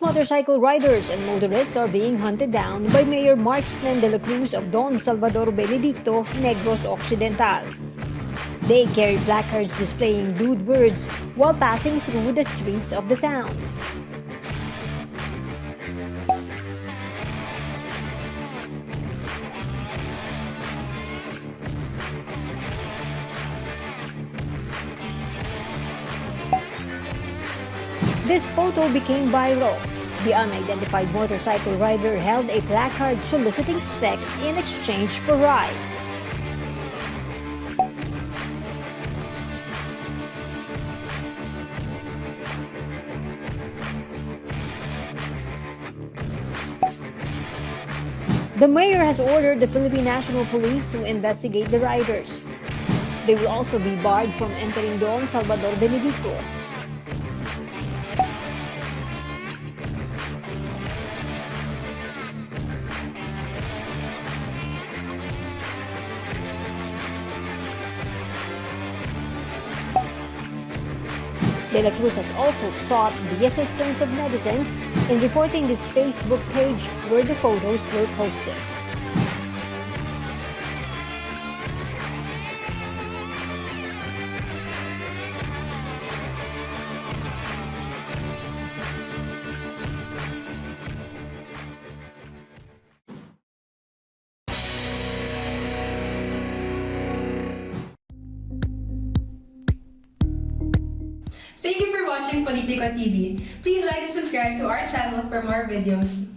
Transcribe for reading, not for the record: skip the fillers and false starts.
motorcycle riders and motorists are being hunted down by Mayor Marxlen de la Cruz of Don Salvador Benedicto, Negros Occidental. They carry placards displaying lewd words while passing through the streets of the town. This photo became viral. The unidentified motorcycle rider held a placard soliciting sex in exchange for rice. The mayor has ordered the Philippine National Police to investigate the riders. They will also be barred from entering Don Salvador Benedicto. De la Cruz has also sought the assistance of netizens in reporting this Facebook page where the photos were posted. Thank you for watching Politico TV. Please like and subscribe to our channel for more videos.